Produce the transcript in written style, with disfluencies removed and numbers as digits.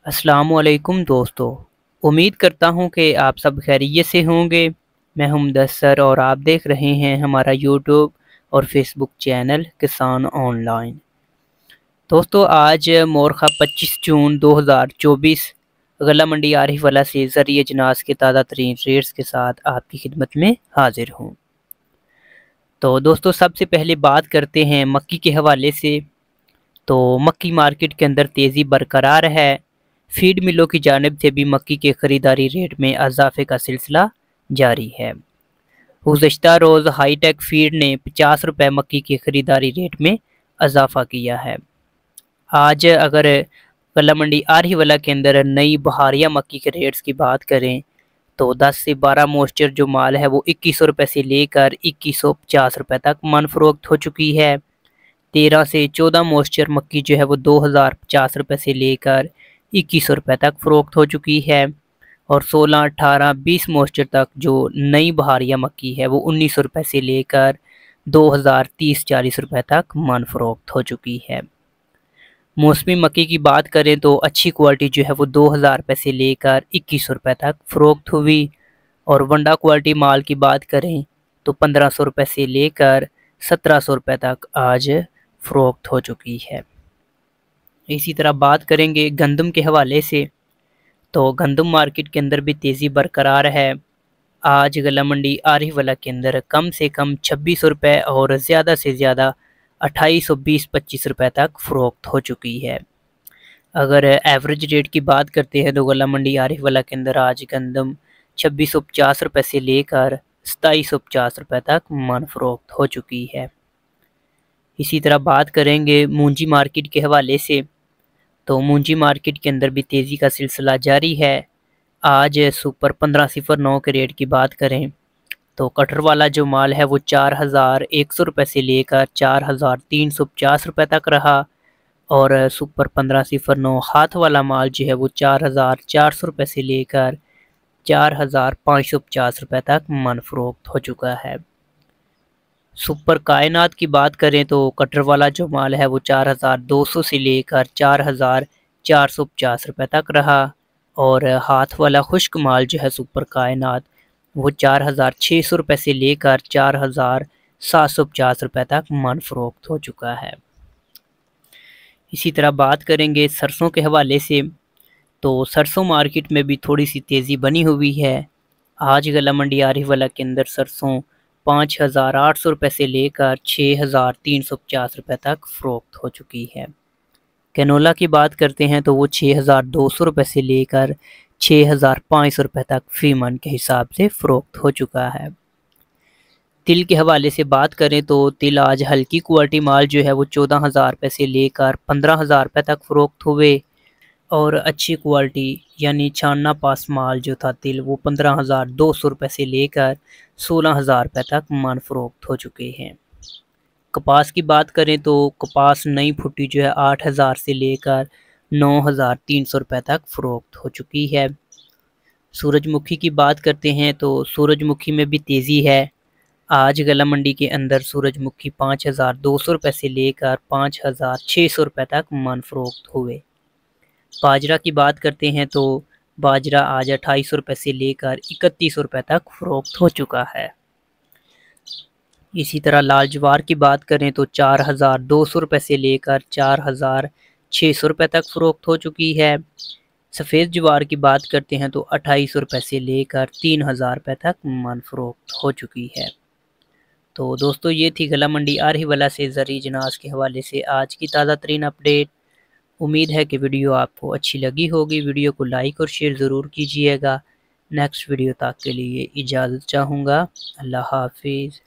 अस्सलामुअलैकुम दोस्तों। उम्मीद करता हूँ कि आप सब खैरियत से होंगे। मैं हूं मुदस्सर और आप देख रहे हैं हमारा यूट्यूब और फेसबुक चैनल किसान ऑनलाइन। दोस्तों आज मोरखा 25 जून 2024 गला मंडी आरिफ वाला से ज़रिए जनास के ताज़ा तरीन रेट्स के साथ आपकी खिदमत में हाजिर हूँ। तो दोस्तों सबसे पहले बात करते हैं मक्की के हवाले से। तो मक्की मार्केट के अंदर तेज़ी बरकरार है। फीड मिलों की जानिब से भी मक्की के ख़रीदारी रेट में इजाफे का सिलसिला जारी है। गुज़श्ता रोज़ हाईटेक फीड ने 50 रुपये मक्की की ख़रीदारी रेट में इजाफा किया है। आज अगर गला मंडी आरहीवाला के अंदर नई बहारिया मक्की के रेट्स की बात करें तो 10 से 12 मॉइस्चर जो माल है वो 2100 रुपये से लेकर 2150 रुपये तक मन फरोख्त हो चुकी है। 13 से 14 मॉइस्चर मक्की जो है वो 2050 रुपये से लेकर 2100 रुपये तक फ़रोख्त हो चुकी है। और 16, 18, 20 मॉइस्चर तक जो नई बहारिया मक्की है वो 1900 रुपये से लेकर 2030-40 रुपये तक मन फरोख्त हो चुकी है। मौसमी मक्की की बात करें तो अच्छी क्वालिटी जो है वो 2000 रुपये से लेकर 2100 रुपये तक फ़रोख्त हुई। और वंडा क्वालिटी माल की बात करें तो 1500 रुपये से लेकर 1700 रुपये तक आज फ़रोख्त हो चुकी है। इसी तरह बात करेंगे गंदम के हवाले से तो गंदम मार्केट के अंदर भी तेज़ी बरकरार है। आज गला मंडी आरिफवाला के अंदर कम से कम 2600 रुपये और ज़्यादा से ज़्यादा 2820-25 रुपये तक फ़रोख्त हो चुकी है। अगर एवरेज रेट की बात करते हैं तो गला मंडी आरिफवाला के अंदर आज गंदम 2650 रुपये से लेकर 2750 रुपये तक मन फरोख्त हो चुकी है। इसी तरह बात करेंगे मूंजी मार्केट के हवाले से तो मूंजी मार्केट के अंदर भी तेज़ी का सिलसिला जारी है। आज सुपर 1509 के रेट की बात करें तो कटर वाला जो माल है वो 4100 रुपये से लेकर 4350 रुपये तक रहा। और सुपर 1509 हाथ वाला माल जो है वो 4400 रुपये से लेकर 4550 रुपये तक मन फरोख्त हो चुका है। सुपर कायनात की बात करें तो कटर वाला जो माल है वो 4200 से लेकर 4450 रुपये तक रहा। और हाथ वाला खुश्क माल जो है सुपर कायनात वो 4600 रुपये से लेकर 4750 रुपये तक मन फरोख्त हो चुका है। इसी तरह बात करेंगे सरसों के हवाले से तो सरसों मार्केट में भी थोड़ी सी तेज़ी बनी हुई है। आज गला मंडी आरिफवाला के अंदर सरसों 5800 रुपये से लेकर 6350 रुपये तक फ़रोख्त हो चुकी है। कैनोला की बात करते हैं तो वो 6200 रुपये से लेकर 6500 रुपये तक फ़ी मन के हिसाब से फ़रोख्त हो चुका है। तिल के हवाले से बात करें तो तिल आज हल्की क्वालिटी माल जो है वो 14000 रुपये से लेकर 15000 रुपये तक फ़रोख्त हुए। और अच्छी क्वालिटी यानी छानना पास माल जो था तिल वो 15200 रुपये से लेकर 16000 रुपये तक मन फरोख्त हो चुके हैं। कपास की बात करें तो कपास नई फुटी जो है 8000 से लेकर 9300 रुपये तक फ़रोख्त हो चुकी है। सूरजमुखी की बात करते हैं तो सूरजमुखी में भी तेज़ी है। आज गला मंडी के अंदर सूरजमुखी 5200 रुपये से लेकर 5600 रुपये तक मन फरोख्त हुए। बाजरा की बात करते हैं तो बाजरा आज 2800 रुपये से लेकर 3100 रुपये तक फ़रोख्त हो चुका है। इसी तरह लाल ज्वार की बात करें तो 4200 रुपये से लेकर 4600 रुपये तक फ़रोख्त हो चुकी है। सफ़ेद ज्वार की बात करते हैं तो 2800 रुपये से लेकर 3000 रुपये तक मन फरोख्त हो चुकी है। तो दोस्तों ये थी गला मंडी आरहीवाला से ज़री जनास के हवाले से आज की ताज़ा तरीन अपडेट। उम्मीद है कि वीडियो आपको अच्छी लगी होगी। वीडियो को लाइक और शेयर ज़रूर कीजिएगा। नेक्स्ट वीडियो तक के लिए इजाज़त चाहूँगा। अल्लाह हाफिज़।